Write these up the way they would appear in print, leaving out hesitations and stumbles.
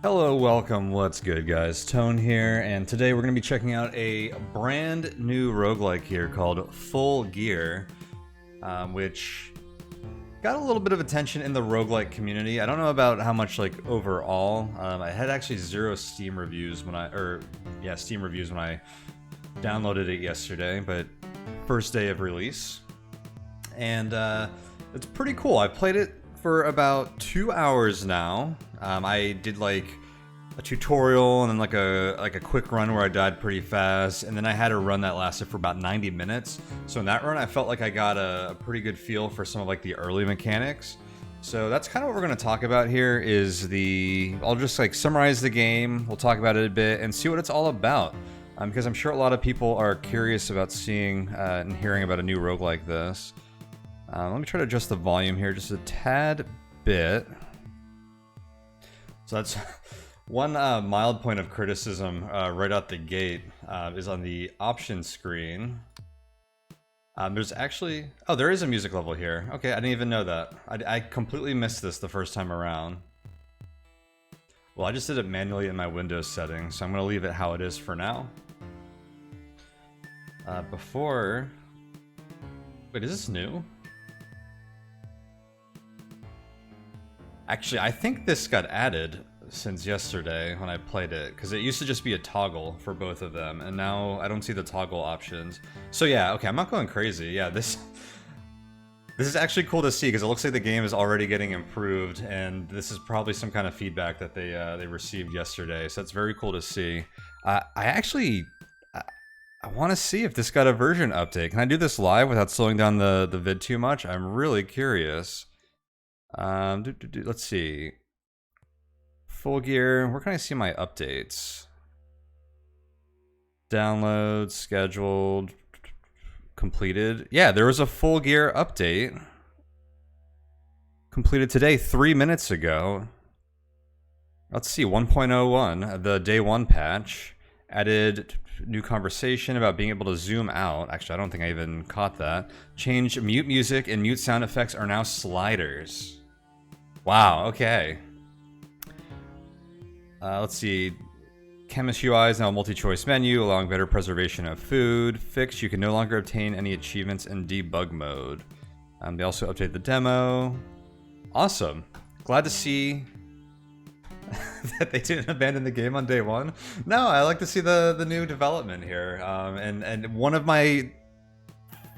Hello, welcome, what's good guys? Tone here, and today we're going to be checking out a brand new roguelike here called Full Gear, which got a little bit of attention in the roguelike community. I don't know about how much like overall. I had actually zero Steam reviews when I downloaded it yesterday, but first day of release. And it's pretty cool. I played it for about 2 hours now. I did like a tutorial and then like a quick run where I died pretty fast, and then I had a run that lasted for about 90 minutes. So in that run, I felt like I got a pretty good feel for some of like the early mechanics. So that's kind of what we're going to talk about here. I'll just like summarize the game. We'll talk about it a bit and see what it's all about. Because I'm sure a lot of people are curious about seeing and hearing about a new rogue like this. Let me try to adjust the volume here just a tad bit. So that's one mild point of criticism right out the gate is on the options screen. There's actually... Oh, there is a music level here. Okay, I didn't even know that. I completely missed this the first time around. Well, I just did it manually in my Windows settings, so I'm going to leave it how it is for now. Wait, is this new? Actually, I think this got added since yesterday when I played it, because it used to just be a toggle for both of them, and now I don't see the toggle options. So yeah, okay, I'm not going crazy. Yeah, this is actually cool to see, because it looks like the game is already getting improved, and this is probably some kind of feedback that they received yesterday. So that's very cool to see. I want to see if this got a version update. Can I do this live without slowing down the vid too much? I'm really curious. Let's see. Full Gear. Where can I see my updates? Download, scheduled, completed. Yeah, there was a Full Gear update. Completed today, 3 minutes ago. Let's see, 1.01, the day one patch. Added new conversation about being able to zoom out. Actually, I don't think I even caught that. Change mute music and mute sound effects are now sliders. Wow, okay. Let's see. Chemist UI is now a multi-choice menu, allowing better preservation of food. Fixed, you can no longer obtain any achievements in debug mode. They also updated the demo. Awesome. Glad to see that they didn't abandon the game on day one. No, I like to see the new development here. And one of my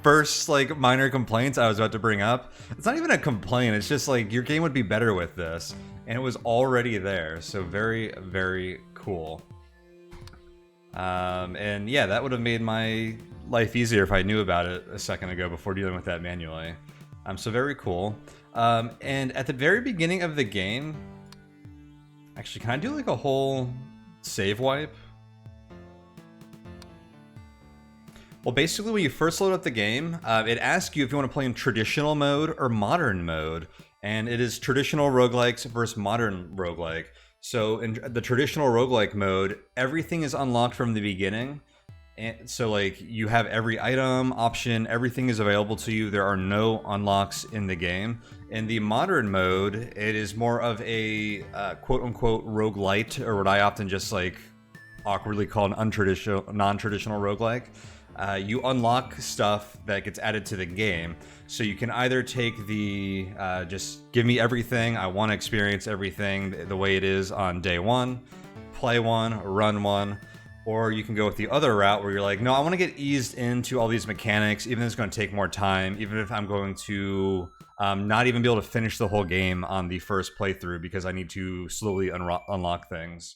first like minor complaints I was about to bring up, it's not even a complaint, it's just like your game would be better with this, and it was already there. So very, very cool. And yeah, that would have made my life easier if I knew about it a second ago before dealing with that manually. So very cool. And at the very beginning of the game, actually, can I do like a whole save wipe? Well, basically, when you first load up the game, it asks you if you want to play in traditional mode or modern mode. And it is traditional roguelikes versus modern roguelike. So in the traditional roguelike mode, everything is unlocked from the beginning. And so like you have every item, option, everything is available to you. There are no unlocks in the game. In the modern mode, it is more of a quote-unquote roguelite, or what I often just like awkwardly call an non-traditional roguelike. You unlock stuff that gets added to the game. So you can either take the just give me everything, I want to experience everything the way it is on day one, play one, run one, or you can go with the other route where you're like, no, I want to get eased into all these mechanics, even if it's going to take more time, even if I'm going to not even be able to finish the whole game on the first playthrough because I need to slowly unlock things.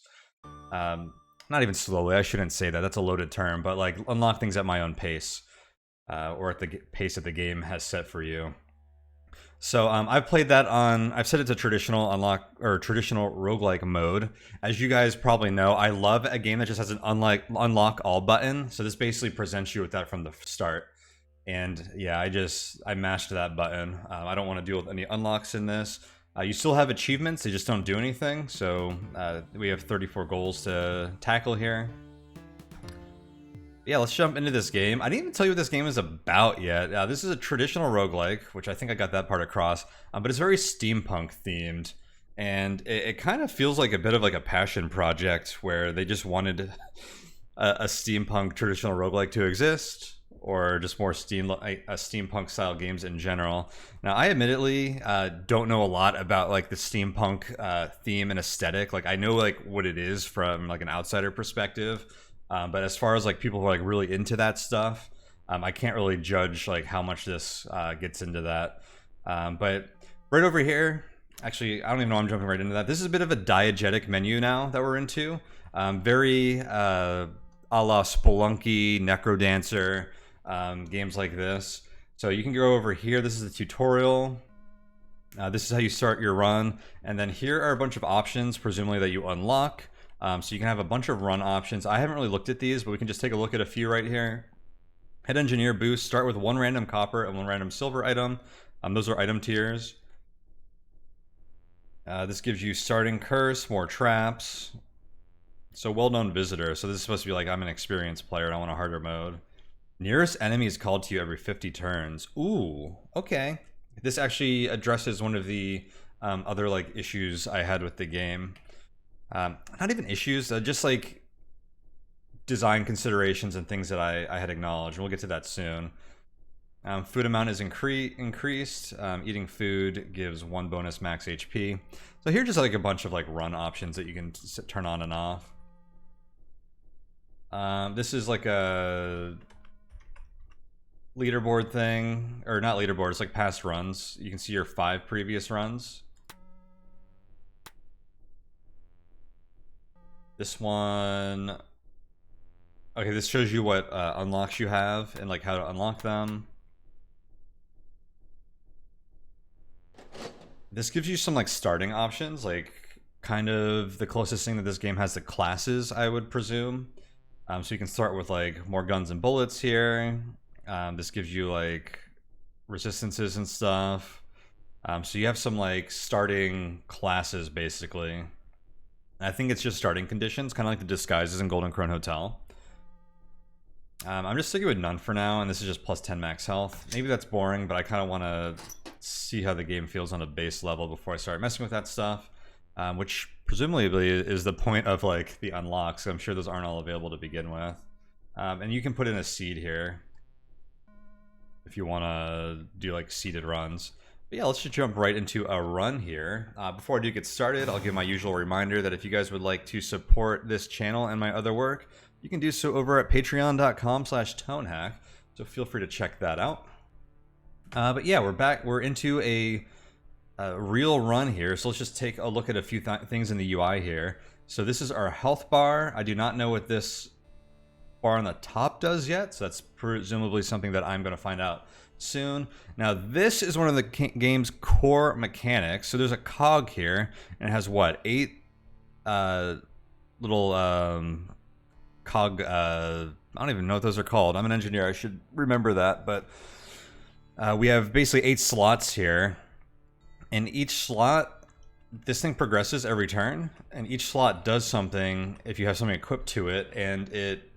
Not even slowly, I shouldn't say that, that's a loaded term, but like unlock things at my own pace, or at the pace that the game has set for you. So I've played that on, I've set it to traditional unlock, or traditional roguelike mode. As you guys probably know, I love a game that just has an unlock all button. So this basically presents you with that from the start. And yeah, I mashed that button. I don't want to deal with any unlocks in this. You still have achievements, they just don't do anything. So we have 34 goals to tackle here. Yeah, let's jump into this game. I didn't even tell you what this game is about yet. This is a traditional roguelike, which I think I got that part across, but it's very steampunk themed. and it kind of feels like a bit of like a passion project where they just wanted a steampunk traditional roguelike to exist, or just more steampunk style games in general. Now, I admittedly don't know a lot about like the steampunk theme and aesthetic. Like, I know like what it is from like an outsider perspective, but as far as like people who are like really into that stuff, I can't really judge like how much this gets into that. But right over here, actually, I don't even know, I'm jumping right into that. This is a bit of a diegetic menu now that we're into. Very a la Spelunky, Necrodancer, games like this. So you can go over here. This is the tutorial. This is how you start your run. And then here are a bunch of options, presumably that you unlock. So you can have a bunch of run options. I haven't really looked at these, but we can just take a look at a few right here. Head Engineer boost. Start with 1 random copper and 1 random silver item. Those are item tiers. This gives you starting curse, more traps. So well-known visitor. So this is supposed to be like, I'm an experienced player and I want a harder mode. Nearest enemy is called to you every 50 turns. Ooh, okay. This actually addresses one of the other like issues I had with the game. Not even issues, just like design considerations and things that I had acknowledged. We'll get to that soon. Food amount is increased. Eating food gives 1 bonus max HP. So here's just like a bunch of like run options that you can turn on and off. This is like a leaderboard thing, or not leaderboard, it's like past runs. You can see your 5 previous runs. This one, okay, this shows you what unlocks you have and like how to unlock them. This gives you some like starting options, like kind of the closest thing that this game has to classes, I would presume. So you can start with like more guns and bullets here. This gives you like resistances and stuff. So you have some like starting classes basically. I think it's just starting conditions, kind of like the disguises in Golden Krone Hotel. I'm just sticking with none for now, and this is just plus 10 max health. Maybe that's boring, but I kind of want to see how the game feels on a base level before I start messing with that stuff. Which presumably is the point of like the unlocks. I'm sure those aren't all available to begin with. And you can put in a seed here if you want to do like seeded runs. But yeah, let's just jump right into a run here. Before I do get started, I'll give my usual reminder that if you guys would like to support this channel and my other work, you can do so over at patreon.com/tonehack. So feel free to check that out. But yeah, we're back. We're into a real run here. So let's just take a look at a few things in the UI here. So this is our health bar. I do not know what this bar on the top does yet. So that's presumably something that I'm going to find out soon. Now this is one of the game's core mechanics. So there's a cog here and it has what, 8 little cog, I don't even know what those are called. I'm an engineer, I should remember that. But we have basically 8 slots here. In each slot, this thing progresses every turn, and each slot does something if you have something equipped to it, and it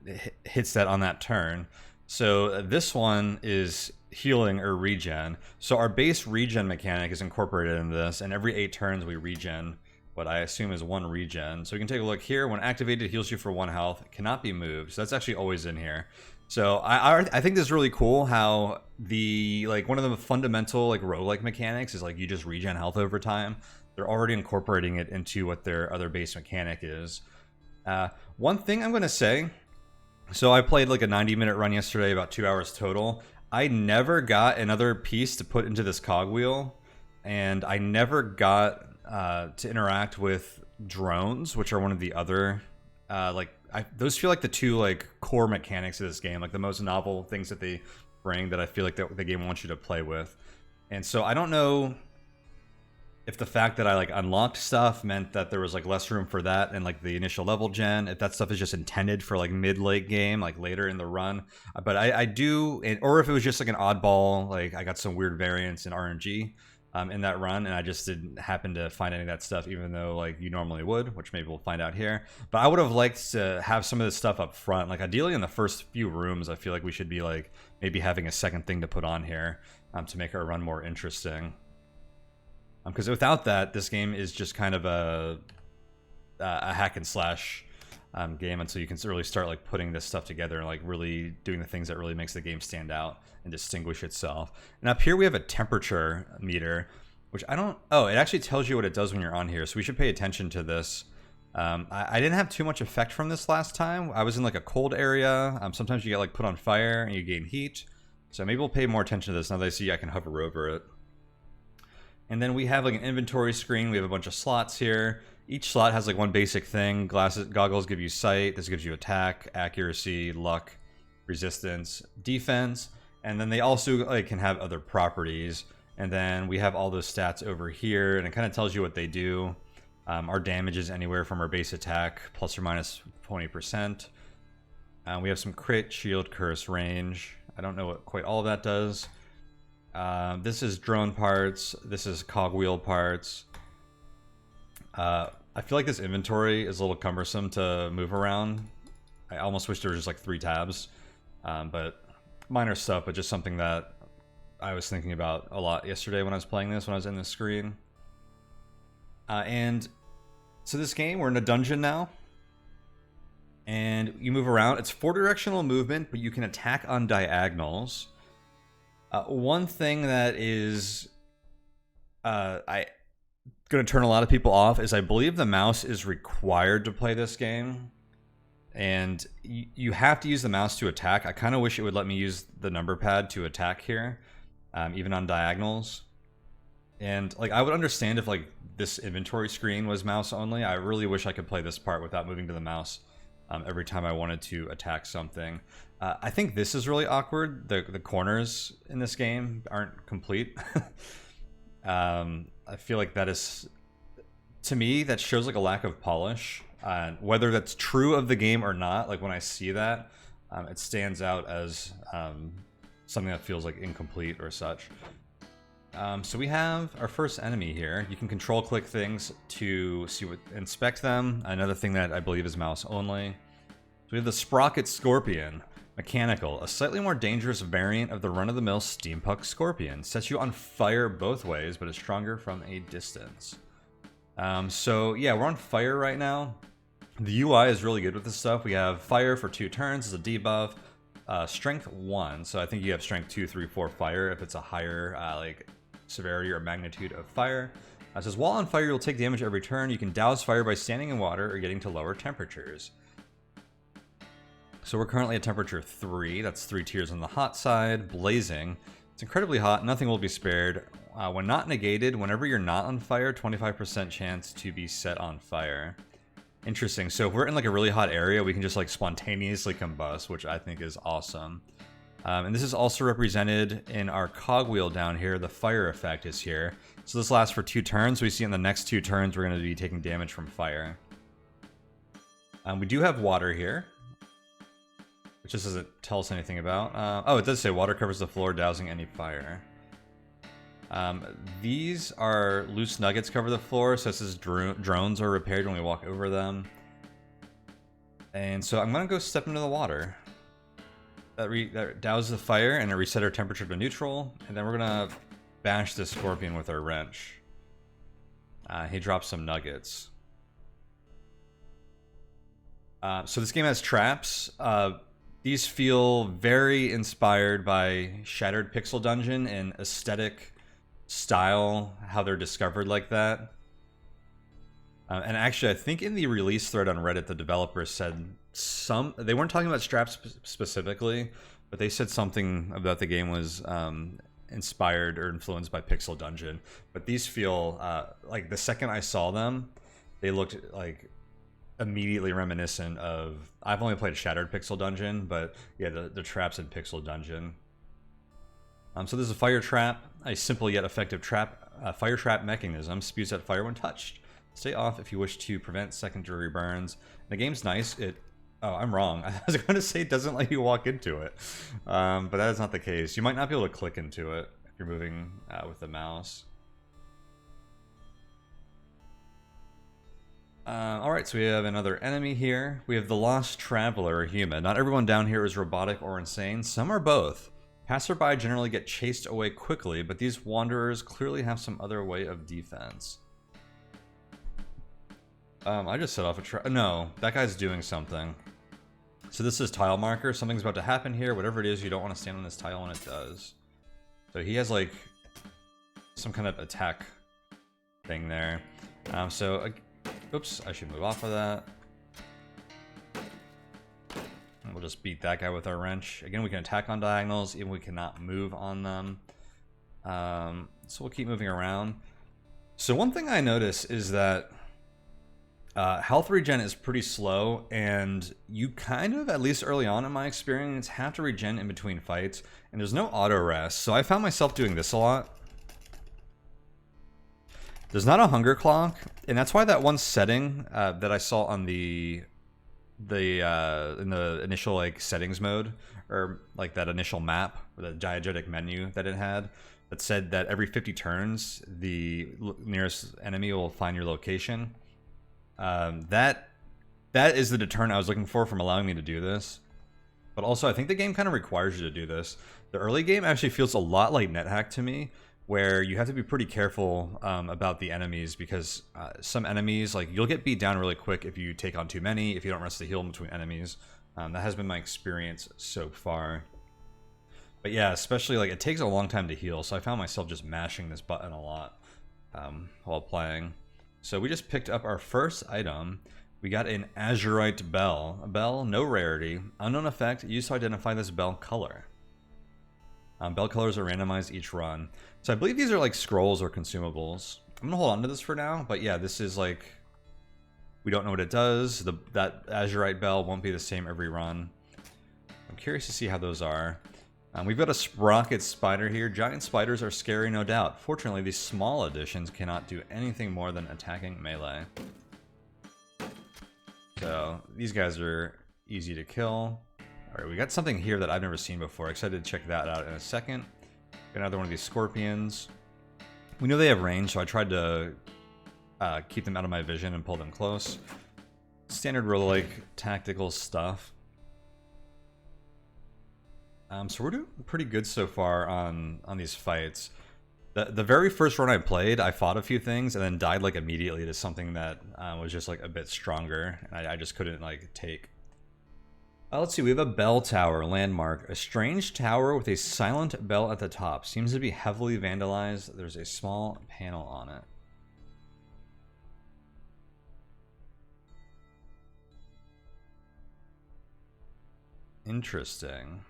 hits that on that turn. So this one is healing or regen. So our base regen mechanic is incorporated in this, and every 8 turns we regen what I assume is 1 regen. So we can take a look here. When activated, it heals you for 1 health. It cannot be moved. So that's actually always in here. So I think this is really cool how the like one of the fundamental like roguelike mechanics is like you just regen health over time. They're already incorporating it into what their other base mechanic is. One thing I'm going to say, so I played like a 90-minute run yesterday, about 2 hours total. I never got another piece to put into this cogwheel, and I never got to interact with drones, which are one of the other those feel like the 2 like core mechanics of this game, like the most novel things that they bring that I feel like the game wants you to play with. And so I don't know if the fact that I like unlocked stuff meant that there was like less room for that and like the initial level gen, if that stuff is just intended for like mid-late game, like later in the run. But I do, or if it was just like an oddball, like I got some weird variants in RNG in that run, and I just didn't happen to find any of that stuff, even though like you normally would, which maybe we'll find out here. But I would have liked to have some of this stuff up front, like ideally in the first few rooms. I feel like we should be like maybe having a second thing to put on here to make our run more interesting. Because without that, this game is just kind of a hack and slash game until you can really start like putting this stuff together and like really doing the things that really makes the game stand out and distinguish itself. And up here we have a temperature meter, which I don't... Oh, it actually tells you what it does when you're on here, so we should pay attention to this. I didn't have too much effect from this last time. I was in like a cold area. Sometimes you get like put on fire and you gain heat. So maybe we'll pay more attention to this now that I see I can hover over it. And then we have like an inventory screen. We have a bunch of slots here. Each slot has like one basic thing. Goggles give you sight. This gives you attack, accuracy, luck, resistance, defense. And then they also like can have other properties. And then we have all those stats over here, and it kind of tells you what they do. Our damage is anywhere from our base attack plus or minus 20%. We have some crit, shield, curse, range. I don't know what quite all of that does. This is drone parts. This is cogwheel parts. I feel like this inventory is a little cumbersome to move around. I almost wish there was just like 3 tabs. But minor stuff, but just something that I was thinking about a lot yesterday when I was playing this, when I was in the screen. And so this game, we're in a dungeon now. And you move around. It's 4-directional movement, but you can attack on diagonals. One thing that is going to turn a lot of people off is I believe the mouse is required to play this game. And you have to use the mouse to attack. I kind of wish it would let me use the number pad to attack here, even on diagonals. And like I would understand if like this inventory screen was mouse only. I really wish I could play this part without moving to the mouse every time I wanted to attack something. I think this is really awkward. The corners in this game aren't complete. I feel like that is, to me, that shows like a lack of polish. Whether that's true of the game or not, like when I see that, it stands out as something that feels like incomplete or such. So we have our first enemy here. You can control click things to inspect them. Another thing that I believe is mouse only. So we have the Sprocket Scorpion. Mechanical, a slightly more dangerous variant of the run-of-the-mill Steampunk Scorpion. Sets you on fire both ways, but is stronger from a distance. So yeah, we're on fire right now. The UI is really good with this stuff. We have fire for 2 turns as a debuff. Strength 1, so I think you have strength 2, 3, 4 fire if it's a higher like severity or magnitude of fire. It says while on fire you'll take damage every turn. You can douse fire by standing in water or getting to lower temperatures. So we're currently at temperature 3. That's 3 tiers on the hot side. Blazing. It's incredibly hot. Nothing will be spared. When not negated, whenever you're not on fire, 25% chance to be set on fire. Interesting. So if we're in like a really hot area, we can just like spontaneously combust, which I think is awesome. And this is also represented in our cogwheel down here. The fire effect is here. So this lasts for 2 turns. We see in the next 2 turns, we're going to be taking damage from fire. We do have water here, which just doesn't tell us anything about. Oh, it does say water covers the floor, dousing any fire. These are loose nuggets cover the floor, so it says drones are repaired when we walk over them. And so I'm gonna go step into the water. That douses the fire and it reset our temperature to neutral. And then we're gonna bash this scorpion with our wrench. He drops some nuggets. So this game has traps. These feel very inspired by Shattered Pixel Dungeon and aesthetic style, how they're discovered like that. And actually, I think in the release thread on Reddit, the developers said they weren't talking about straps specifically, but they said something about the game was inspired or influenced by Pixel Dungeon. But these feel like the second I saw them, they looked like immediately reminiscent of... I've only played Shattered Pixel Dungeon, but yeah, the traps in Pixel Dungeon. So this is a fire trap, a simple yet effective fire trap mechanism. Spews out fire when touched. Stay off if you wish to prevent secondary burns. The game's nice. Oh, I'm wrong. I was going to say it doesn't let you walk into it, but that is not the case. You might not be able to click into it if you're moving with the mouse. Alright, so we have another enemy here. We have the Lost Traveler, a human. Not everyone down here is robotic or insane. Some are both. Passerby generally get chased away quickly, but these wanderers clearly have some other way of defense. I just set off a trap. No, that guy's doing something. So this is tile marker. Something's about to happen here. Whatever it is, you don't want to stand on this tile when it does. So he has like some kind of attack thing there. Oops, I should move off of that. And we'll just beat that guy with our wrench. Again, we can attack on diagonals, even we cannot move on them. So we'll keep moving around. So one thing I notice is that health regen is pretty slow, and you kind of, at least early on in my experience, have to regen in between fights, and there's no auto rest. So I found myself doing this a lot. There's not a hunger clock, and that's why that one setting that I saw on in the initial like settings mode, or like that initial map, or the diegetic menu that it had, that said that every 50 turns the nearest enemy will find your location. That is the deterrent I was looking for from allowing me to do this. But also I think the game kind of requires you to do this. The early game actually feels a lot like NetHack to me, where you have to be pretty careful about the enemies, because some enemies, like, you'll get beat down really quick if you take on too many, if you don't rest the heal in between enemies. That has been my experience so far. But yeah, especially, like, it takes a long time to heal, so I found myself just mashing this button a lot while playing. So we just picked up our first item. We got an Azurite Bell. A bell, no rarity. Unknown effect, used to identify this bell color. Bell colors are randomized each run. So I believe these are like scrolls or consumables. I'm gonna hold on to this for now, but yeah, this is like, we don't know what it does. That Azurite Bell won't be the same every run. I'm curious to see how those are. We've got a Sprocket Spider here. Giant spiders are scary, no doubt. Fortunately, these small additions cannot do anything more than attacking melee. So these guys are easy to kill. Alright, we got something here that I've never seen before. Excited to check that out in a second. Got another one of these scorpions. We know they have range, so I tried to keep them out of my vision and pull them close. Standard roguelike tactical stuff. So we're doing pretty good so far on these fights. The very first run I played, I fought a few things and then died like immediately to something that was just like a bit stronger, and I just couldn't like take. Let's see, we have a bell tower landmark. A strange tower with a silent bell at the top. Seems to be heavily vandalized. There's a small panel on it. Interesting.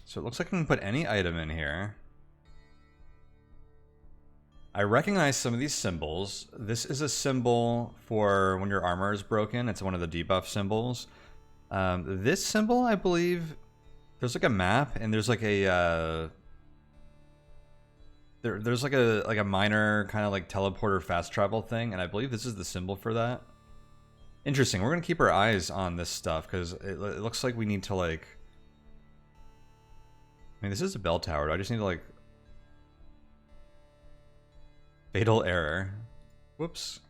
So it looks like I can put any item in here. I recognize some of these symbols. This is a symbol for when your armor is broken. It's one of the debuff symbols. This symbol, I believe, there's like a map, and there's like a there's like a minor kind of like teleporter fast travel thing, and I believe this is the symbol for that. Interesting. We're gonna keep our eyes on this stuff because it looks like we need to like. I mean, this is a bell tower. Do I just need to like. Fatal error. Whoops.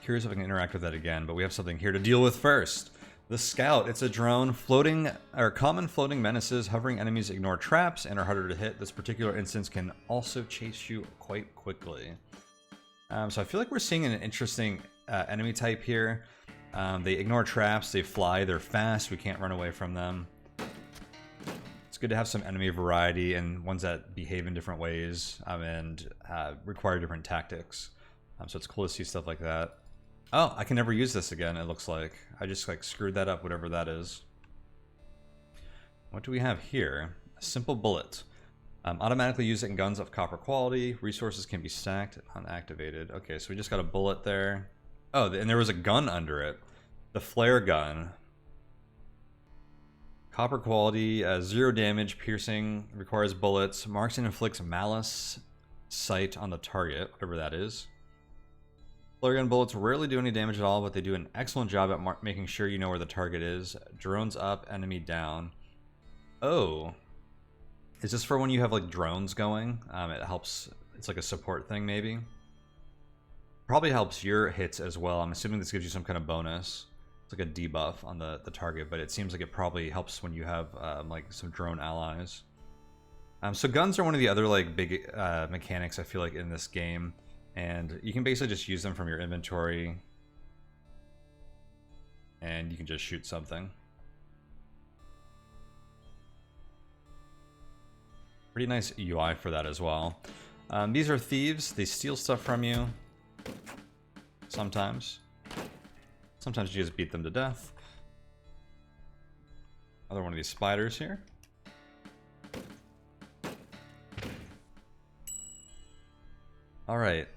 Curious if I can interact with that again, but we have something here to deal with first. The Scout. It's a drone. Common floating menaces. Hovering enemies ignore traps and are harder to hit. This particular instance can also chase you quite quickly. So I feel like we're seeing an interesting enemy type here. They ignore traps. They fly. They're fast. We can't run away from them. It's good to have some enemy variety and ones that behave in different ways and require different tactics. So it's cool to see stuff like that. Oh, I can never use this again, it looks like. I just like screwed that up, whatever that is. What do we have here? A simple bullet. Automatically use it in guns of copper quality. Resources can be stacked, unactivated. Okay, so we just got a bullet there. Oh, and there was a gun under it. The flare gun. Copper quality, 0 damage, piercing, requires bullets, marks and inflicts malice sight on the target, whatever that is. Flare gun bullets rarely do any damage at all, but they do an excellent job at making sure you know where the target is. Drones up, enemy down. Oh. Is this for when you have like drones going? It helps, it's like a support thing maybe. Probably helps your hits as well. I'm assuming this gives you some kind of bonus. It's like a debuff on the target, but it seems like it probably helps when you have like some drone allies. So guns are one of the other like big mechanics I feel like in this game, and you can basically just use them from your inventory, and you can just shoot something. Pretty nice UI for that as well. These are thieves. They steal stuff from you. Sometimes you just beat them to death. Another one of these spiders here. Alright.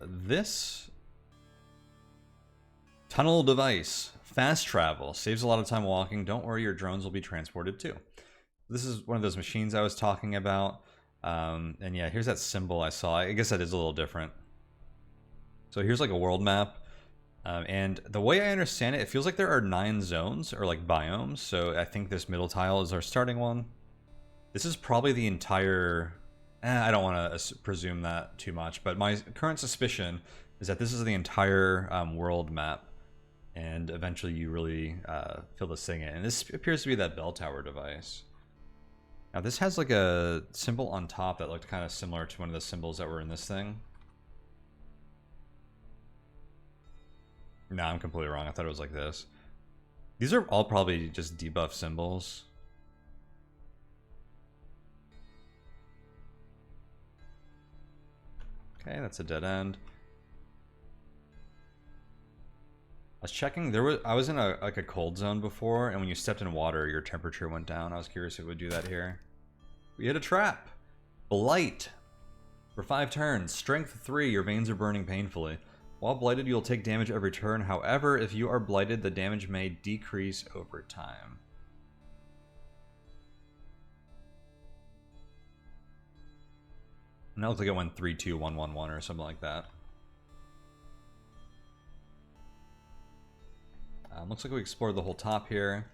This tunnel device. Fast travel. Saves a lot of time walking. Don't worry, your drones will be transported too. This is one of those machines I was talking about. And yeah, here's that symbol I saw. I guess that is a little different. So here's like a world map. And the way I understand it, it feels like there are 9 zones or like biomes. So I think this middle tile is our starting one. This is probably the entire... I don't want to presume that too much, but my current suspicion is that this is the entire world map. And eventually you really fill this thing in. And this appears to be that bell tower device. Now this has like a symbol on top that looked kind of similar to one of the symbols that were in this thing. No, I'm completely wrong. I thought it was like this. These are all probably just debuff symbols. Okay, that's a dead end. I was checking. I was in like a cold zone before, and when you stepped in water, your temperature went down. I was curious if it would do that here. We hit a trap. Blight. For 5 turns. Strength 3. Your veins are burning painfully. While blighted, you'll take damage every turn. However, if you are blighted, the damage may decrease over time. And that looks like it went 3, 2, 1, 1, 1 or something like that. Looks like we explored the whole top here.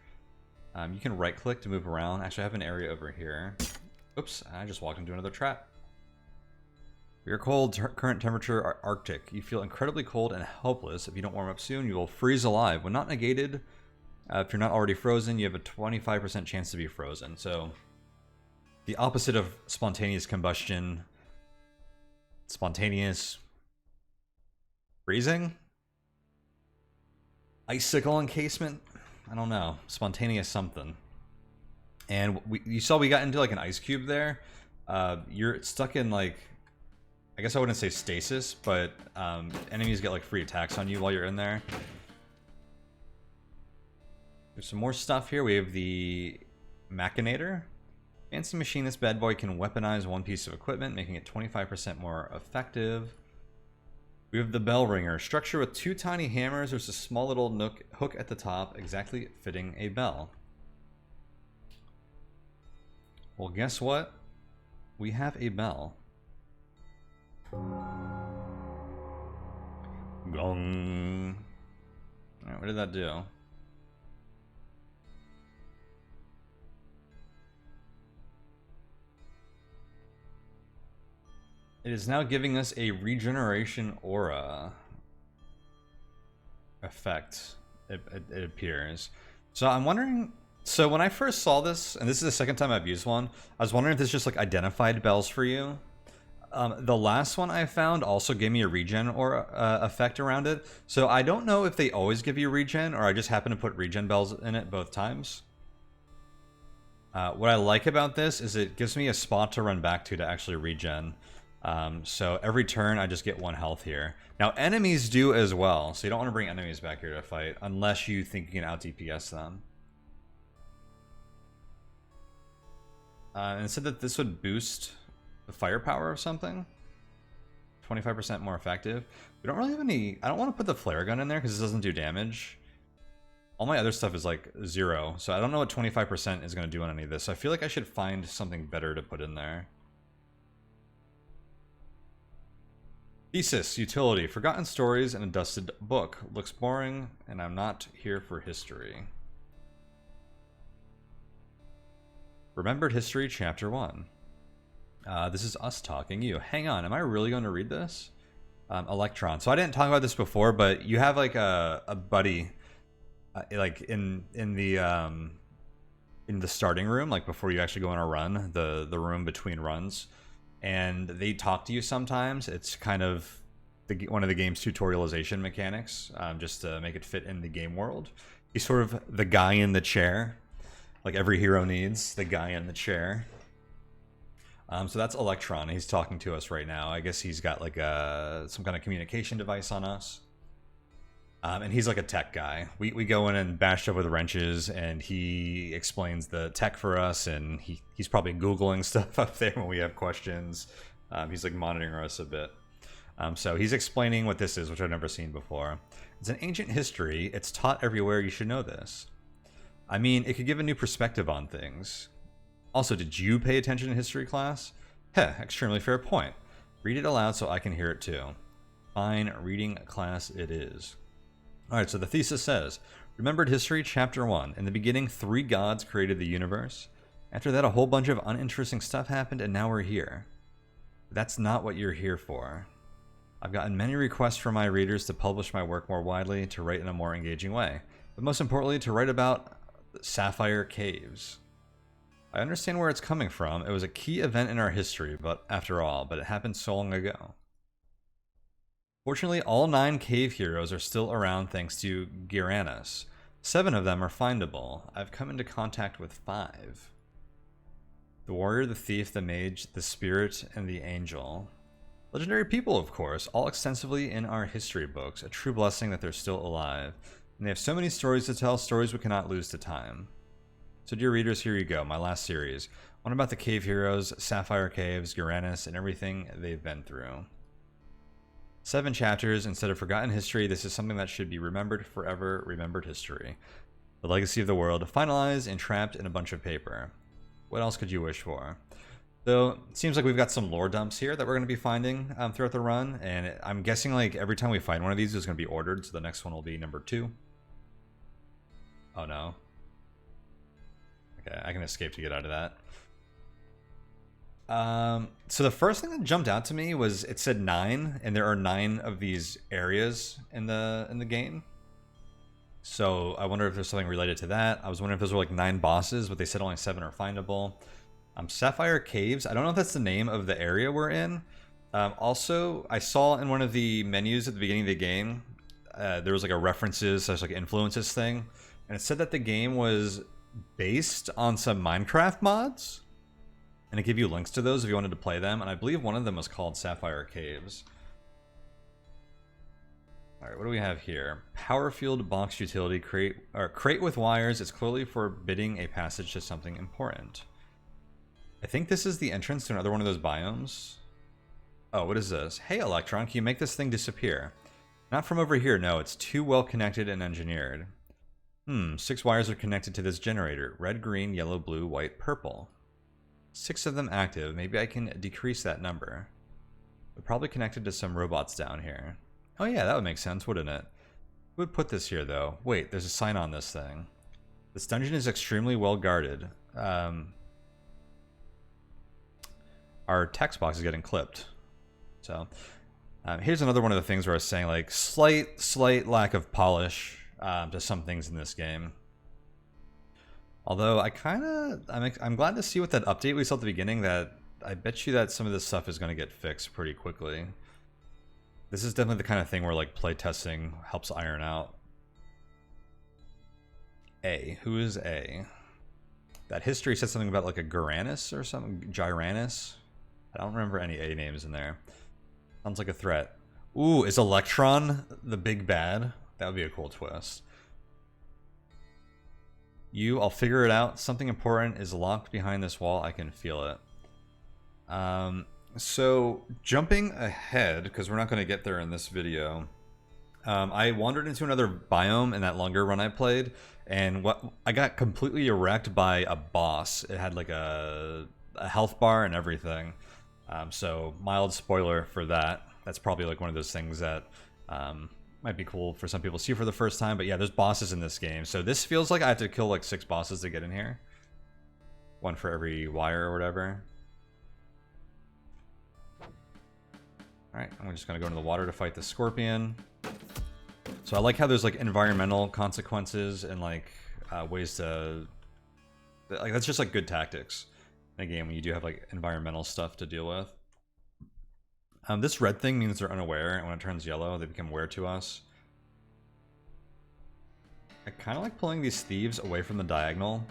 You can right click to move around. Actually, I have an area over here. Oops, I just walked into another trap. Your cold current temperature are Arctic. You feel incredibly cold and helpless. If you don't warm up soon, you will freeze alive. When not negated, if you're not already frozen, you have a 25% chance to be frozen. So, the opposite of spontaneous combustion. Spontaneous freezing? Icicle encasement? I don't know. Spontaneous something. And you saw we got into like an ice cube there. You're stuck in like... I guess I wouldn't say stasis, but enemies get like free attacks on you while you're in there. There's some more stuff here. We have the Machinator. Fancy machine. This bad boy can weaponize one piece of equipment, making it 25% more effective. We have the Bell Ringer. Structure with 2 tiny hammers. There's a small little hook at the top, exactly fitting a bell. Well, guess what? We have a bell. Gong. Alright, what did that do? It is now giving us a regeneration aura effect, it appears. So I'm wondering, so when I first saw this, and this is the second time I've used one, I was wondering if this just like identified bells for you. The last one I found also gave me a regen aura effect around it. So I don't know if they always give you regen, or I just happen to put regen bells in it both times. What I like about this is it gives me a spot to run back to actually regen. So every turn I just get 1 health here. Now enemies do as well, so you don't want to bring enemies back here to fight unless you think you can out DPS them. And it said that this would boost the firepower of something. 25% more effective. We don't really have any... I don't want to put the flare gun in there because it doesn't do damage. All my other stuff is like 0, so I don't know what 25% is going to do on any of this. So I feel like I should find something better to put in there. Thesis, utility, forgotten stories in a dusted book. Looks boring, and I'm not here for history. Remembered history, chapter 1. This is us talking. You. Hang on, am I really going to read this? Electron. So I didn't talk about this before, but you have like a buddy, like in the starting room, like before you actually go on a run, the room between runs, and they talk to you sometimes. It's kind of one of the game's tutorialization mechanics, just to make it fit in the game world. He's sort of the guy in the chair, like every hero needs the guy in the chair. So that's Electron. He's talking to us right now. I guess he's got like some kind of communication device on us. And he's like a tech guy. We go in and bash stuff with wrenches, and he explains the tech for us, and he's probably Googling stuff up there when we have questions. He's like monitoring us a bit. So he's explaining what this is, which I've never seen before. It's an ancient history. It's taught everywhere. You should know this. I mean, it could give a new perspective on things. Also, did you pay attention in history class? Heh, extremely fair point. Read it aloud so I can hear it too. Fine, reading class it is. Alright, so the thesis says, Remembered History, Chapter 1. In the beginning, 3 gods created the universe. After that, a whole bunch of uninteresting stuff happened, and now we're here. But that's not what you're here for. I've gotten many requests from my readers to publish my work more widely, to write in a more engaging way. But most importantly, to write about Sapphire Caves. I understand where it's coming from. It was a key event in our history, but it happened so long ago. Fortunately, all 9 cave heroes are still around thanks to Gyranus. 7 of them are findable. I've come into contact with 5. The warrior, the thief, the mage, the spirit, and the angel. Legendary people, of course, all extensively in our history books. A true blessing that they're still alive. And they have so many stories to tell, stories we cannot lose to time. So dear readers, here you go, my last series. One about the cave heroes, Sapphire Caves, Gyranus, and everything they've been through. 7 chapters instead of forgotten history. This is something that should be remembered forever, remembered history. The legacy of the world, finalized and trapped in a bunch of paper. What else could you wish for? So, it seems like we've got some lore dumps here that we're going to be finding throughout the run, and I'm guessing like every time we find one of these, it's going to be ordered, so the next one will be number 2. Oh no. Okay, I can escape to get out of that. So the first thing that jumped out to me was it said 9, and there are 9 of these areas in the game. So I wonder if there's something related to that. I was wondering if those were like 9 bosses, but they said only 7 are findable. Sapphire Caves. I don't know if that's the name of the area we're in. Also, I saw in one of the menus at the beginning of the game, there was like a references, like influences thing, and it said that the game was based on some Minecraft mods, and it gave you links to those if you wanted to play them, and I believe one of them was called Sapphire Caves. Alright, what do we have here? Power field box utility, crate with wires. It's clearly forbidding a passage to something important. I think this is the entrance to another one of those biomes. Oh, what is this? Hey Electron, can you make this thing disappear? Not from over here, no, it's too well connected and engineered. 6 wires are connected to this generator. Red, green, yellow, blue, white, purple. 6 of them active. Maybe I can decrease that number. They're probably connected to some robots down here. Oh yeah, that would make sense, wouldn't it? Who would put this here, though? Wait, there's a sign on this thing. This dungeon is extremely well guarded. Our text box is getting clipped. So, here's another one of the things where I was saying, like, slight lack of polish to some things in this game. Although I'm glad to see with that update we saw at the beginning that I bet you that some of this stuff is going to get fixed pretty quickly. This is definitely the kind of thing where like playtesting helps iron out. A. Who is A? That history said something about like a Gyranus or something. Gyranus? I don't remember any A names in there. Sounds like a threat. Ooh, is Electron the big bad? That would be a cool twist. I'll figure it out. Something important is locked behind this wall. I can feel it. So, jumping ahead, because we're not going to get there in this video, I wandered into another biome in that longer run I played, and I got completely wrecked by a boss. It had like a health bar and everything. So, mild spoiler for that. That's probably like one of those things that might be cool for some people to see for the first time. But yeah, there's bosses in this game. So this feels like I have to kill like 6 bosses to get in here. 1 for every wire or whatever. Alright, I'm just gonna go into the water to fight the scorpion. So I like how there's like environmental consequences and like ways to... Like that's just like good tactics in a game when you do have like environmental stuff to deal with. This red thing means they're unaware, and when it turns yellow, they become aware to us. I kind of like pulling these thieves away from the diagonal,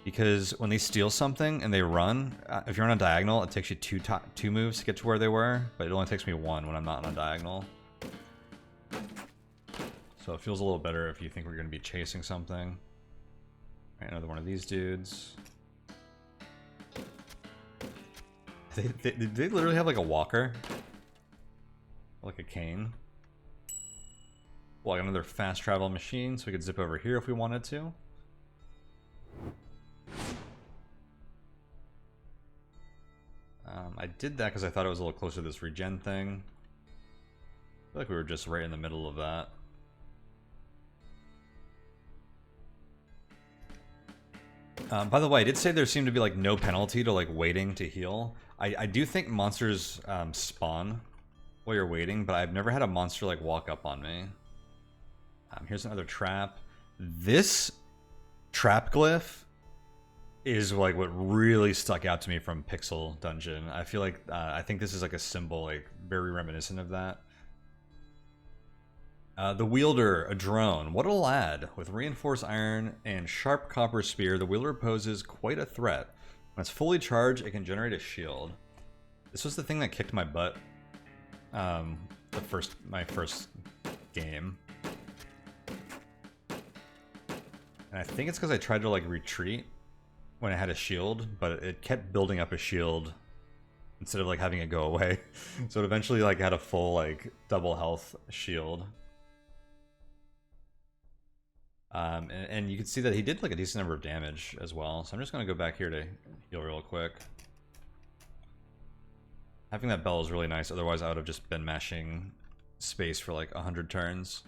because when they steal something and they run, if you're on a diagonal, it takes you two moves to get to where they were, but it only takes me one when I'm not on a diagonal. So it feels a little better if you think we're going to be chasing something. Right, another one of these dudes. They literally have like a walker? Like a cane? Well, like another fast travel machine, so we could zip over here if we wanted to. I did that because I thought it was a little closer to this regen thing. I feel like we were just right in the middle of that. By the way, I did say there seemed to be like no penalty to like waiting to heal. I do think monsters spawn while you're waiting, but I've never had a monster like walk up on me. Here's another trap. This trap glyph is like what really stuck out to me from Pixel Dungeon. I feel like I think this is like a symbol, like very reminiscent of that. The wielder, a drone. What a lad! With reinforced iron and sharp copper spear, the wielder poses quite a threat. When it's fully charged, it can generate a shield. This was the thing that kicked my butt. My first game. And I think it's because I tried to like retreat when I had a shield, but it kept building up a shield instead of like having it go away. So it eventually like had a full like double health shield. And you can see that he did like a decent number of damage as well. So I'm just gonna go back here to heal real quick. Having that bell is really nice, otherwise I would have just been mashing space for like 100 turns.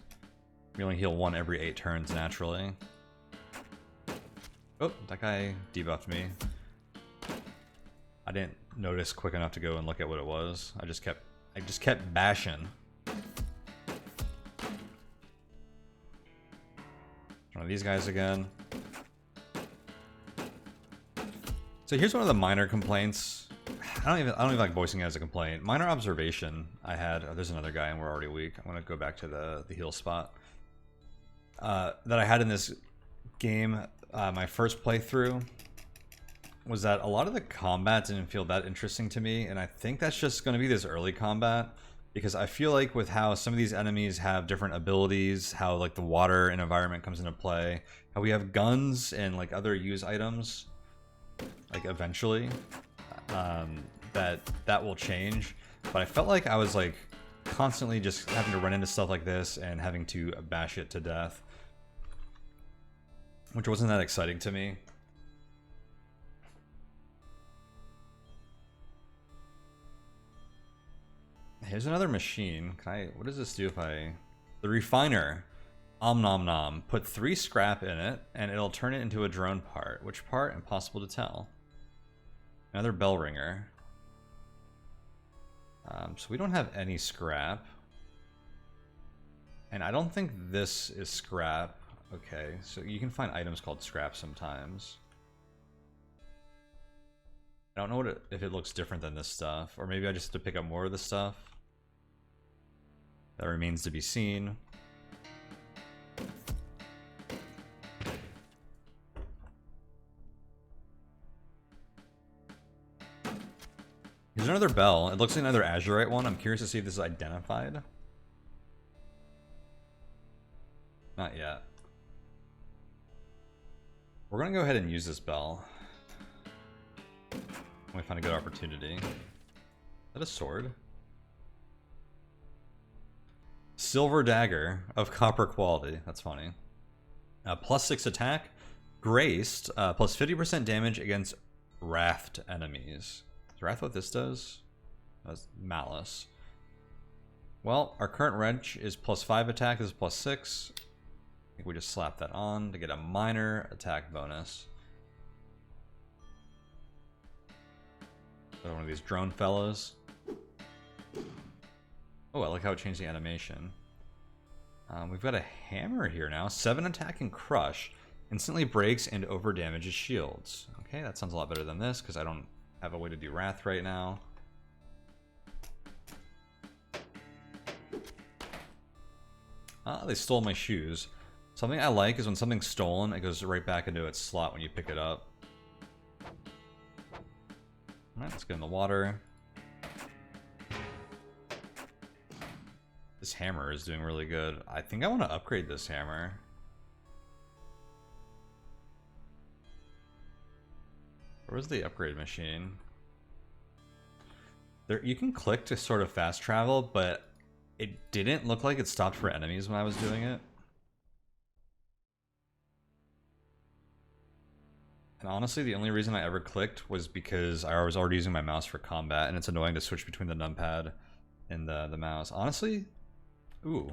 We only heal one every 8 turns naturally. Oh, that guy debuffed me. I didn't notice quick enough to go and look at what it was. I just kept bashing. One of these guys again. So here's one of the minor complaints. I don't even like voicing it as a complaint. Minor observation I had. Oh, there's another guy and we're already weak. I'm gonna go back to the heal spot. That I had in this game, my first playthrough, was that a lot of the combat didn't feel that interesting to me, and I think that's just going to be this early combat, because I feel like with how some of these enemies have different abilities, how like the water and environment comes into play, how we have guns and like other use items, like eventually, that will change. But I felt like I was like constantly just having to run into stuff like this and having to bash it to death, which wasn't that exciting to me. Here's another machine. What does this do if I... The refiner. Om nom nom. Put 3 scrap in it, and it'll turn it into a drone part. Which part? Impossible to tell. Another bell ringer. So we don't have any scrap. And I don't think this is scrap. Okay, so you can find items called scrap sometimes. I don't know if it looks different than this stuff, or maybe I just have to pick up more of this stuff. That remains to be seen. Here's another bell. It looks like another azurite one. I'm curious to see if this is identified. Not yet. We're gonna go ahead and use this bell when we find a good opportunity. Is that a sword? Silver dagger of copper quality. That's funny. +6 attack, graced, plus 50% damage against wrathed enemies. Is wrath what this does? That's malice. Well, our current wrench is +5 attack. This is +6. I think we just slap that on to get a minor attack bonus. Another one of these drone fellows. Oh, I like how it changed the animation. We've got a hammer here now. 7 attack and crush. Instantly breaks and over damages shields. Okay, that sounds a lot better than this because I don't have a way to do wrath right now. Ah, they stole my shoes. Something I like is when something's stolen, it goes right back into its slot when you pick it up. Alright, let's get in the water. This hammer is doing really good. I think I want to upgrade this hammer. Where was the upgrade machine? There, you can click to sort of fast travel, but it didn't look like it stopped for enemies when I was doing it. And honestly, the only reason I ever clicked was because I was already using my mouse for combat, and it's annoying to switch between the numpad and the mouse. Honestly, ooh.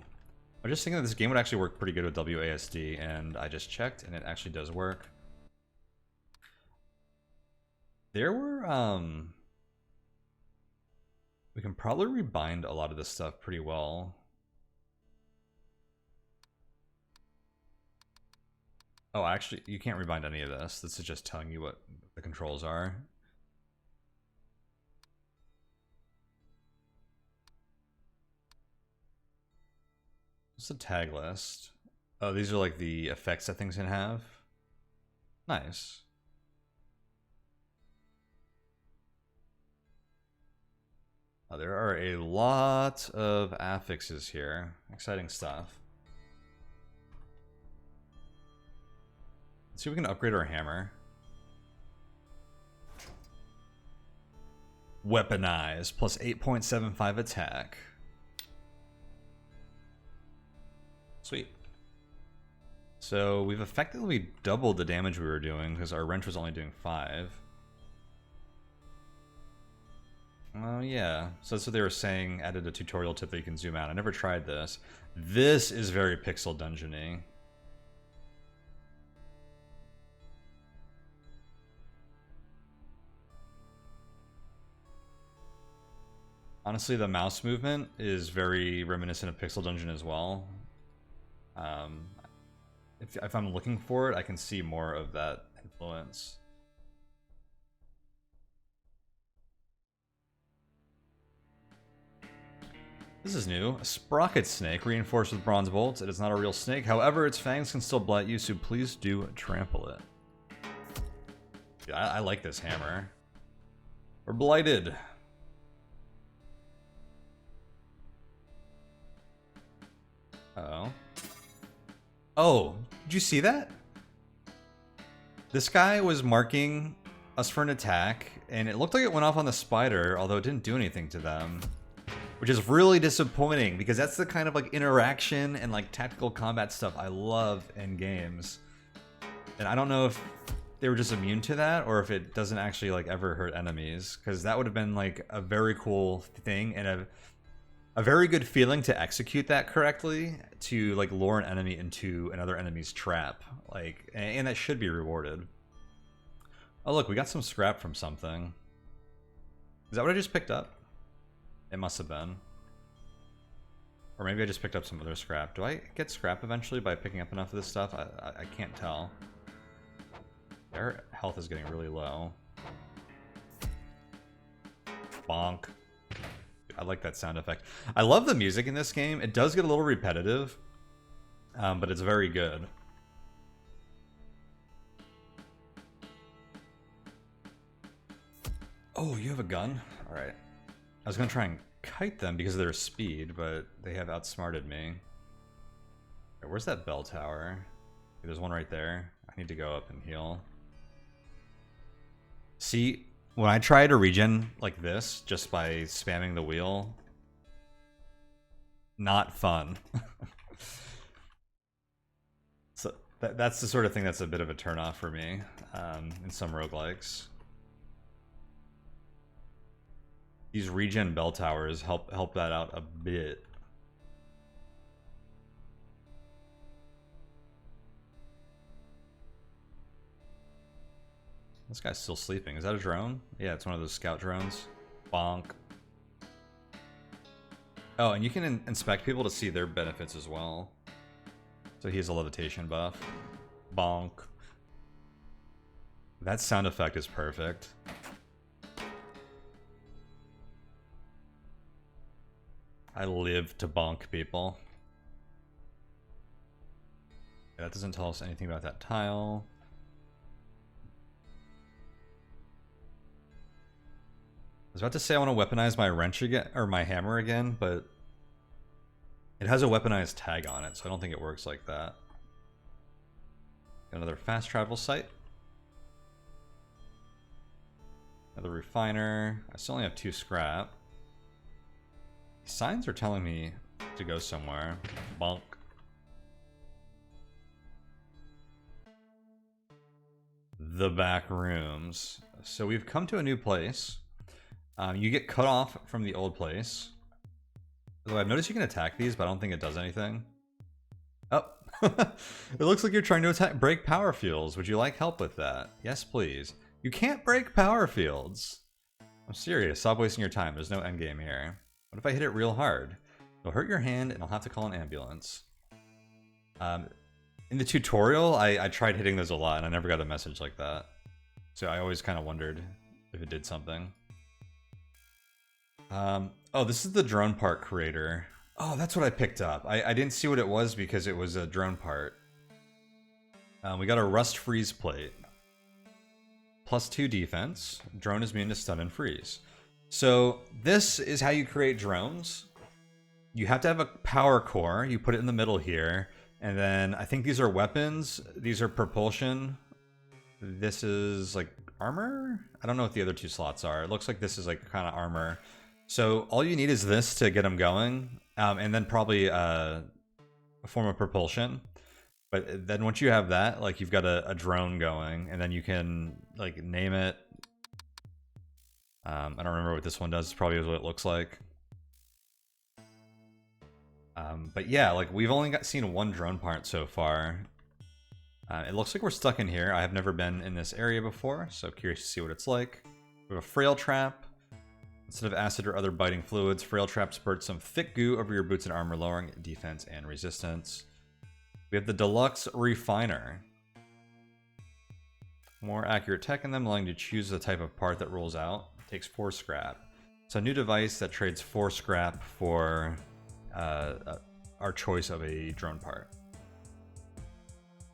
I was just thinking that this game would actually work pretty good with WASD, and I just checked, and it actually does work. There were, we can probably rebind a lot of this stuff pretty well. Oh, actually, you can't rebind any of this. This is just telling you what the controls are. What's the tag list? Oh, these are like the effects that things can have. Nice. Oh, there are a lot of affixes here. Exciting stuff. Let's see if we can upgrade our hammer. Weaponize, plus 8.75 attack. Sweet. So we've effectively doubled the damage we were doing because our wrench was only doing 5. Oh yeah, so that's what they were saying, added a tutorial tip that you can zoom out. I never tried this. This is very pixel dungeony. Honestly, the mouse movement is very reminiscent of Pixel Dungeon as well. If I'm looking for it, I can see more of that influence. This is new. A sprocket snake reinforced with bronze bolts. It is not a real snake. However, its fangs can still bite you, so please do trample it. Yeah, I like this hammer. We're blighted. Uh-oh. Oh, did you see that? This guy was marking us for an attack, and it looked like it went off on the spider, although it didn't do anything to them. Which is really disappointing, because that's the kind of like interaction and like tactical combat stuff I love in games. And I don't know if they were just immune to that, or if it doesn't actually like ever hurt enemies, because that would have been like a very cool thing and a very good feeling to execute that correctly, to like lure an enemy into another enemy's trap, like, and that should be rewarded. Oh look, we got some scrap from something. Is that what I just picked up? It must have been. Or maybe I just picked up some other scrap. Do I get scrap eventually by picking up enough of this stuff? I can't tell. Their health is getting really low. Bonk. I like that sound effect. I love the music in this game. It does get a little repetitive, but it's very good. Oh, you have a gun? Alright. I was going to try and kite them because of their speed, but they have outsmarted me. Okay, where's that bell tower? Okay, there's one right there. I need to go up and heal. See, when I try to regen like this, just by spamming the wheel, not fun. So that's the sort of thing that's a bit of a turnoff for me in some roguelikes. These regen bell towers help that out a bit. This guy's still sleeping. Is that a drone? Yeah, it's one of those scout drones. Bonk. Oh, and you can inspect people to see their benefits as well. So he has a levitation buff. Bonk. That sound effect is perfect. I live to bonk people. That doesn't tell us anything about that tile. I was about to say I want to weaponize my wrench again, or my hammer again, but it has a weaponized tag on it, so I don't think it works like that. Another fast travel site. Another refiner. I still only have 2 scrap. Signs are telling me to go somewhere. Bonk. The back rooms. So we've come to a new place. You get cut off from the old place. Though I've noticed you can attack these, but I don't think it does anything. Oh. It looks like you're trying to break power fields. Would you like help with that? Yes, please. You can't break power fields. I'm serious. Stop wasting your time. There's no endgame here. What if I hit it real hard? It'll hurt your hand and I'll have to call an ambulance. In the tutorial, I tried hitting those a lot and I never got a message like that. So I always kind of wondered if it did something. Oh, this is the drone part creator. Oh, that's what I picked up. I didn't see what it was because it was a drone part. We got a rust freeze plate. +2 defense. Drone is immune to stun and freeze. So this is how you create drones. You have to have a power core. You put it in the middle here. And then I think these are weapons. These are propulsion. This is like armor? I don't know what the other 2 slots are. It looks like this is like kind of armor. So all you need is this to get them going. And then probably a form of propulsion. But then once you have that, like you've got a drone going, and then you can like name it. I don't remember what this one does. It's probably what it looks like. But yeah, like we've only seen 1 drone part so far. It looks like we're stuck in here. I have never been in this area before, so curious to see what it's like. We have a frail trap. Instead of acid or other biting fluids, frail trap spurts some thick goo over your boots and armor, lowering defense and resistance. We have the deluxe refiner. More accurate tech in them, allowing you to choose the type of part that rolls out. It takes 4 scrap. It's a new device that trades 4 scrap for our choice of a drone part.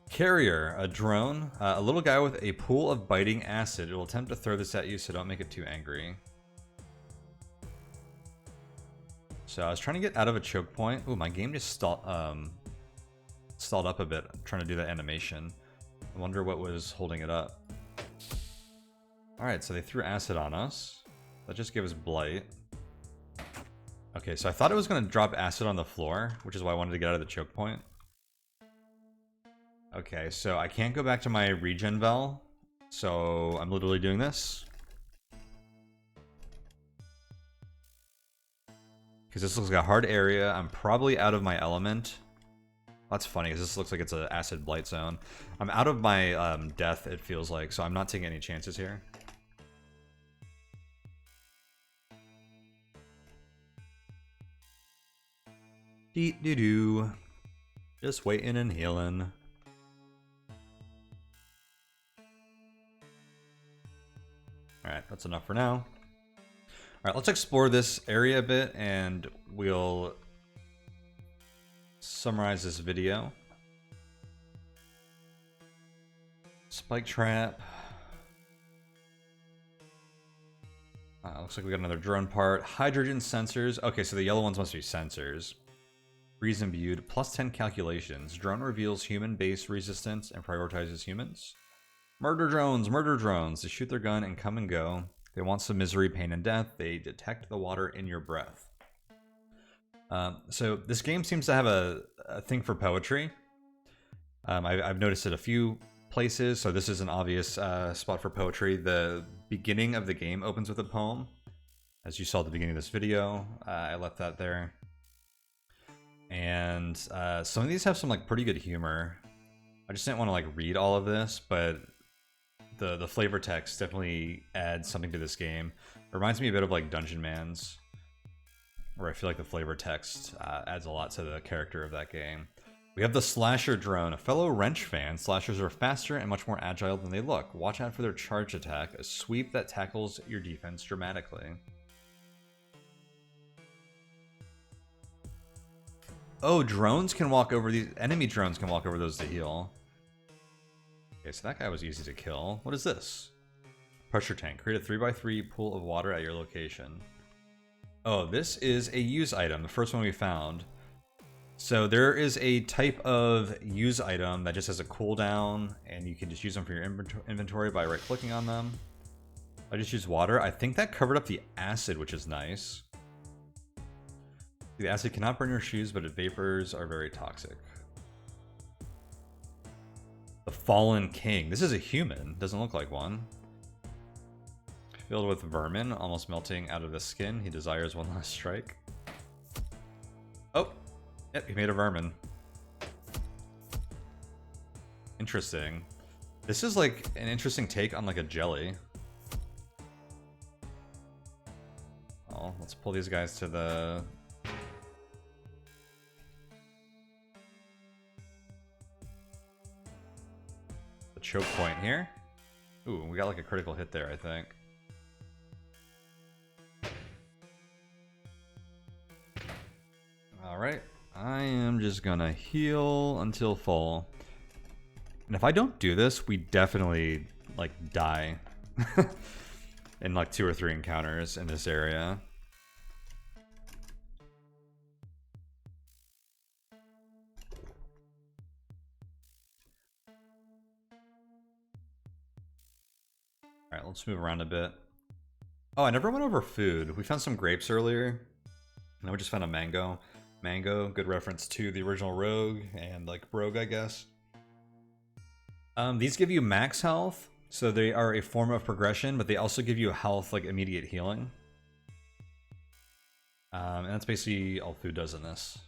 Carrier, a drone, a little guy with a pool of biting acid. It will attempt to throw this at you, so don't make it too angry. So I was trying to get out of a choke point. Ooh, my game just stalled up a bit. I'm trying to do that animation. I wonder what was holding it up. Alright, so they threw acid on us. That just gave us blight. Okay, so I thought it was going to drop acid on the floor, which is why I wanted to get out of the choke point. Okay, so I can't go back to my regen bell, so I'm literally doing this. Because this looks like a hard area. I'm probably out of my element. That's funny, because this looks like it's an acid blight zone. I'm out of my death, it feels like, so I'm not taking any chances here. Doo-doo. Just waiting and healing. Alright, that's enough for now. Alright, let's explore this area a bit and we'll summarize this video. Spike trap. Looks like we got another drone part. Hydrogen sensors. Okay, so the yellow ones must be sensors. Freeze imbued. +10 calculations. Drone reveals human base resistance and prioritizes humans. Murder drones. Murder drones. They shoot their gun and come and go. They want some misery, pain, and death. They detect the water in your breath. So this game seems to have a thing for poetry. I've noticed it a few places, so this is an obvious spot for poetry. The beginning of the game opens with a poem, as you saw at the beginning of this video. I left that there. And some of these have some like pretty good humor. I just didn't want to like read all of this, but the flavor text definitely adds something to this game. It reminds me a bit of like Dungeon Man's. where I feel like the flavor text adds a lot to the character of that game. We have the Slasher drone. A fellow wrench fan, slashers are faster and much more agile than they look. Watch out for their charge attack, a sweep that tackles your defense dramatically. Oh, drones can walk over these. Enemy drones can walk over those to heal. Okay, so that guy was easy to kill. What is this? Pressure tank. Create a 3x3 pool of water at your location. Oh, this is a use item, the first one we found. So there is a type of use item that just has a cooldown, and you can just use them for your inventory by right-clicking on them. I just use water. I think that covered up the acid, which is nice. The acid cannot burn your shoes, but its vapors are very toxic. The Fallen King. This is a human. Doesn't look like one. Filled with vermin, almost melting out of the skin. He desires one last strike. Oh! Yep, he made a vermin. Interesting. This is like an interesting take on like a jelly. Oh, let's pull these guys to the... choke point here. Ooh, we got like a critical hit there, I think. Alright, I am just gonna heal until full. And if I don't do this, we definitely, like, die. In like 2 or 3 encounters in this area. Alright, let's move around a bit. Oh, I never went over food. We found some grapes earlier. And then we just found a mango. Mango, good reference to the original Rogue and like Rogue, I guess. These give you max health, so they are a form of progression, but they also give you health, like immediate healing. And that's basically all food does in this.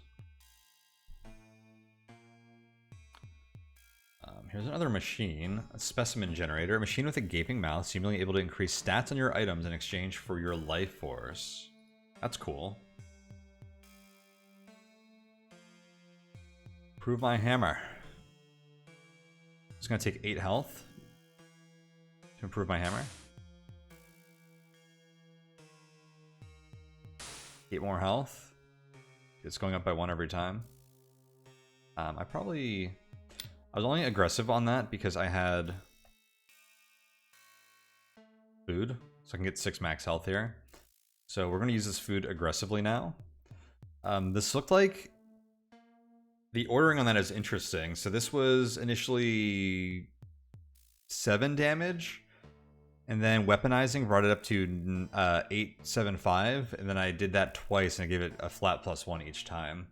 Here's another machine, a specimen generator, a machine with a gaping mouth, seemingly able to increase stats on your items in exchange for your life force. That's cool. Improve my hammer. It's gonna take 8 health to improve my hammer. 8 more health. It's going up by 1 every time. I was only aggressive on that because I had food, so I can get 6 max health here. So we're going to use this food aggressively now. This looked like... The ordering on that is interesting. So this was initially 7 damage, and then weaponizing brought it up to 875, and then I did that twice and I gave it a flat +1 each time.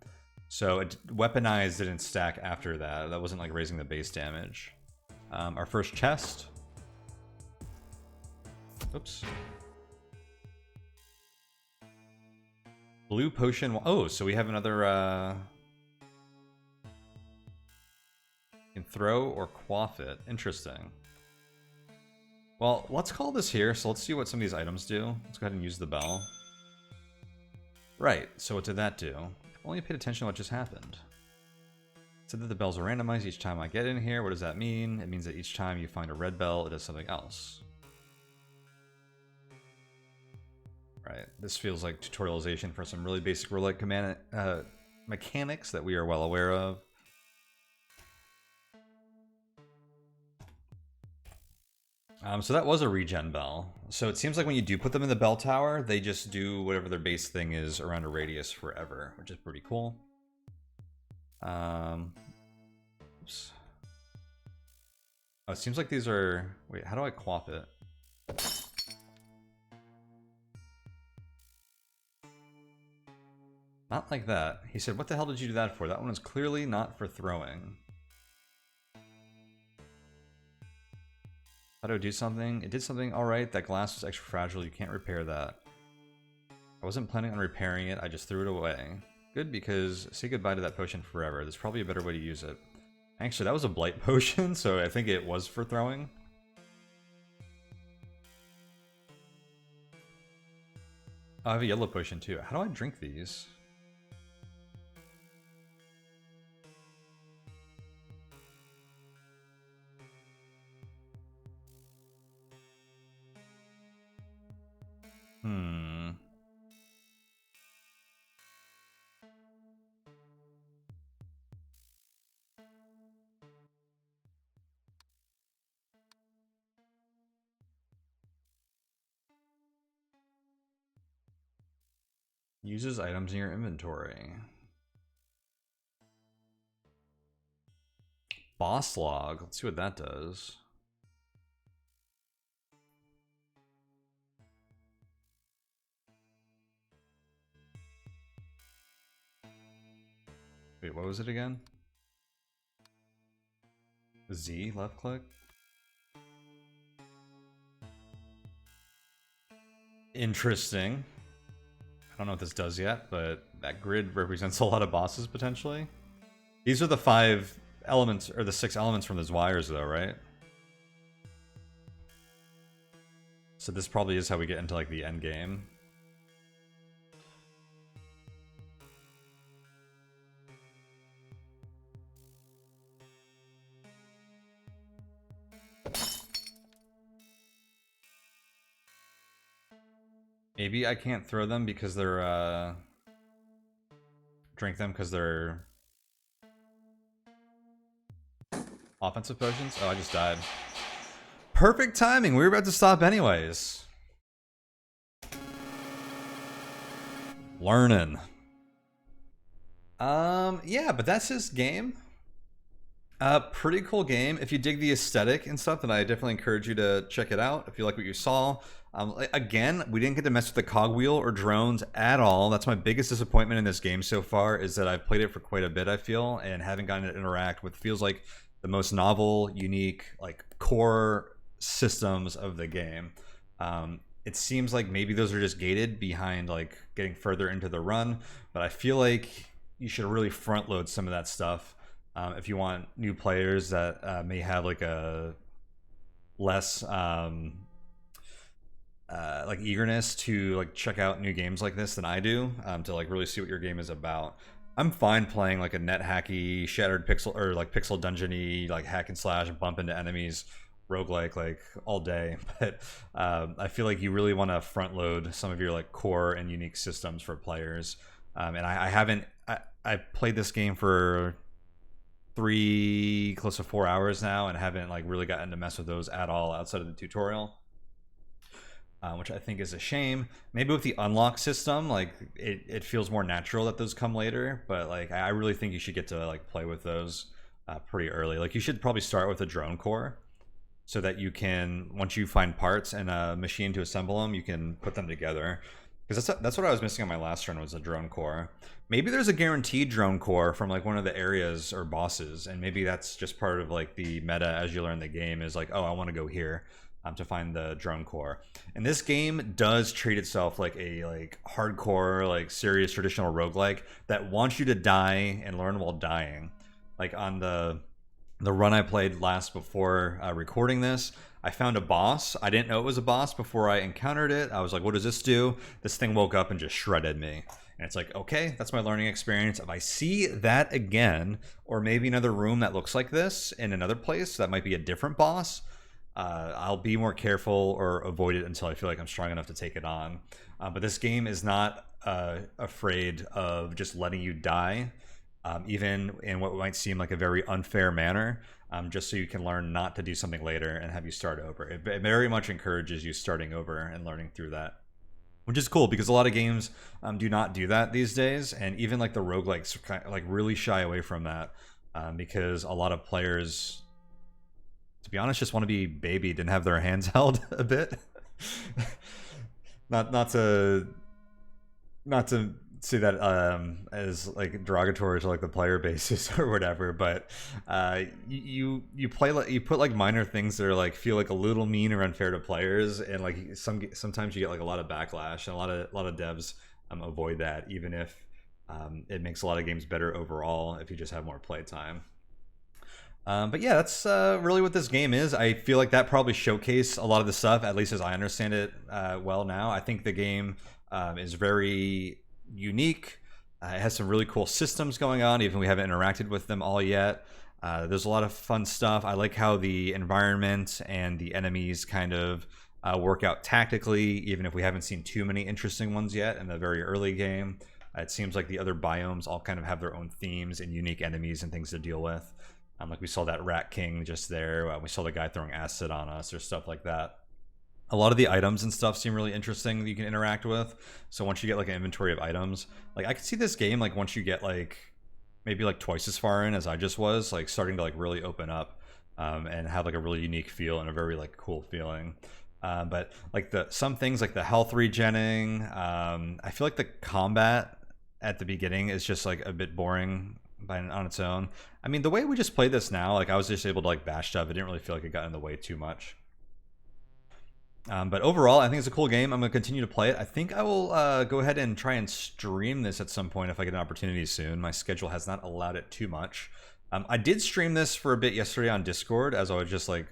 So it weaponized didn't stack after that. That wasn't like raising the base damage. Our first chest. Oops. Blue potion. Oh, so we have another... You can throw or quaff it. Interesting. Well, let's call this here. So let's see what some of these items do. Let's go ahead and use the bell. Right. So what did that do? Only paid attention to what just happened. It said that the bells are randomized each time I get in here. What does that mean? It means that each time you find a red bell, it does something else. Right. This feels like tutorialization for some really basic roguelike mechanics that we are well aware of. So that was a regen bell. So it seems like when you do put them in the bell tower, they just do whatever their base thing is around a radius forever, which is pretty cool. Oops. Oh, it seems like these are... Wait, how do I quaff it? Not like that. He said, what the hell did you do that for? That one is clearly not for throwing. How do I do something? It did something. Alright, that glass was extra fragile. You can't repair that. I wasn't planning on repairing it. I just threw it away. Good, because say goodbye to that potion forever. There's probably a better way to use it. Actually, that was a blight potion, so I think it was for throwing. I have a yellow potion too. How do I drink these? Uses items in your inventory. Boss log. Let's see what that does. Wait, what was it again? Z, left click? Interesting. I don't know what this does yet, but that grid represents a lot of bosses potentially. These are the 5 elements, or the 6 elements from those wires though, right? So this probably is how we get into like the end game. Maybe I can't throw them because they're, drink them because they're offensive potions? Oh, I just died. Perfect timing, we were about to stop anyways. Learning. Yeah, but that's his game. Pretty cool game. If you dig the aesthetic and stuff, then I definitely encourage you to check it out. If you like what you saw. Again, we didn't get to mess with the cogwheel or drones at all. That's my biggest disappointment in this game so far, is that I've played it for quite a bit, I feel, and haven't gotten to interact with feels like the most novel, unique, like core systems of the game. It seems like maybe those are just gated behind like getting further into the run, but I feel like you should really front load some of that stuff if you want new players that may have like a less like eagerness to like check out new games like this than I do, to like really see what your game is about. I'm fine playing like a net hacky, shattered pixel, or like pixel dungeony, like hack and slash, bump into enemies, roguelike like all day. But I feel like you really want to front load some of your like core and unique systems for players. And I haven't. I played this game for 3, close to 4 hours now, and haven't like really gotten to mess with those at all outside of the tutorial. Which I think is a shame. Maybe with the unlock system, like it feels more natural that those come later, but like I really think you should get to like play with those pretty early. Like you should probably start with a drone core, so that you can, once you find parts and a machine to assemble them, you can put them together. Because that's what I was missing on my last run, was a drone core. Maybe there's a guaranteed drone core from like one of the areas or bosses, and maybe that's just part of like the meta as you learn the game, is like, oh, I want to go here to find the drone core. And this game does treat itself like a like hardcore, like serious traditional roguelike that wants you to die and learn while dying. Like on the run I played last before recording this, I found a boss. I didn't know it was a boss before I encountered it. I was like, what does this do? This thing woke up and just shredded me. And it's like, okay, that's my learning experience. If I see that again, or maybe another room that looks like this in another place, that might be a different boss, I'll be more careful or avoid it until I feel like I'm strong enough to take it on. But this game is not afraid of just letting you die, even in what might seem like a very unfair manner, just so you can learn not to do something later and have you start over. It very much encourages you starting over and learning through that, which is cool, because a lot of games do not do that these days, and even like the roguelikes like really shy away from that, because a lot of players, to be honest, just want to be babied and have their hands held a bit. not to say that as like derogatory to like the player basis or whatever, but you put like minor things that are like feel like a little mean or unfair to players, and like sometimes you get like a lot of backlash, and a lot of devs avoid that, even if it makes a lot of games better overall if you just have more play time. But yeah, that's really what this game is. I feel like that probably showcased a lot of the stuff, at least as I understand it well now. I think the game is very unique. It has some really cool systems going on, even if we haven't interacted with them all yet. There's a lot of fun stuff. I like how the environment and the enemies kind of work out tactically, even if we haven't seen too many interesting ones yet in the very early game. It seems like the other biomes all kind of have their own themes and unique enemies and things to deal with. Like we saw that Rat King just there. We saw the guy throwing acid on us or stuff like that. A lot of the items and stuff seem really interesting that you can interact with. So once you get like an inventory of items, like I could see this game, like once you get like maybe like twice as far in as I just was, like starting to like really open up and have like a really unique feel and a very like cool feeling. But like some things like the health regenning, I feel like the combat at the beginning is just like a bit boring on its own. I mean, the way we just played this now, like I was just able to like bash stuff. It didn't really feel like it got in the way too much. But overall, I think it's a cool game. I'm going to continue to play it. I think I will go ahead and try and stream this at some point if I get an opportunity soon. My schedule has not allowed it too much. I did stream this for a bit yesterday on Discord as I was just like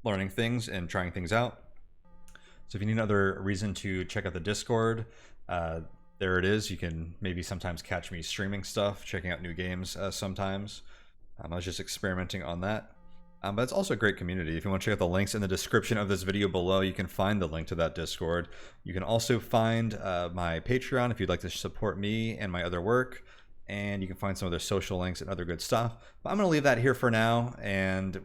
learning things and trying things out. So if you need another reason to check out the Discord, there it is. You can maybe sometimes catch me streaming stuff, checking out new games sometimes. I was just experimenting on that. But it's also a great community. If you want to check out the links in the description of this video below, you can find the link to that Discord. You can also find my Patreon if you'd like to support me and my other work. And you can find some other social links and other good stuff. But I'm going to leave that here for now. And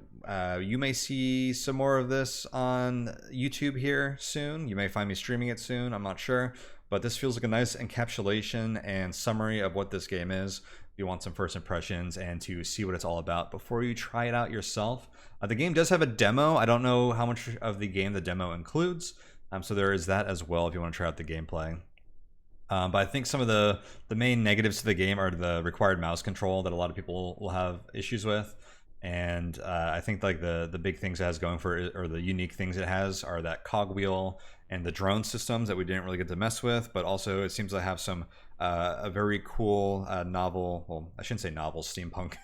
you may see some more of this on YouTube here soon. You may find me streaming it soon. I'm not sure. But this feels like a nice encapsulation and summary of what this game is. You want some first impressions and to see what it's all about before you try it out yourself. The game does have a demo. I don't know how much of the game the demo includes, so there is that as well if you want to try out the gameplay. But I think some of the main negatives to the game are the required mouse control that a lot of people will have issues with. And I think like the big things it has going for it, or the unique things it has, are that cogwheel and the drone systems that we didn't really get to mess with. But also it seems to have some a very cool novel, well, I shouldn't say novel, steampunk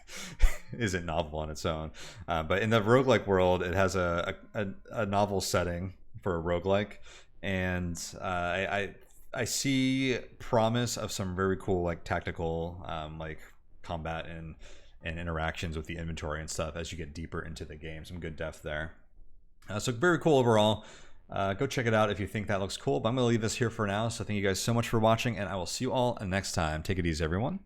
isn't novel on its own, but in the roguelike world it has a novel setting for a roguelike, and I see promise of some very cool like tactical like combat and interactions with the inventory and stuff as you get deeper into the game. Some good depth there. So very cool overall. Go check it out if you think that looks cool. But I'm going to leave this here for now. So thank you guys so much for watching, and I will see you all next time. Take it easy, everyone.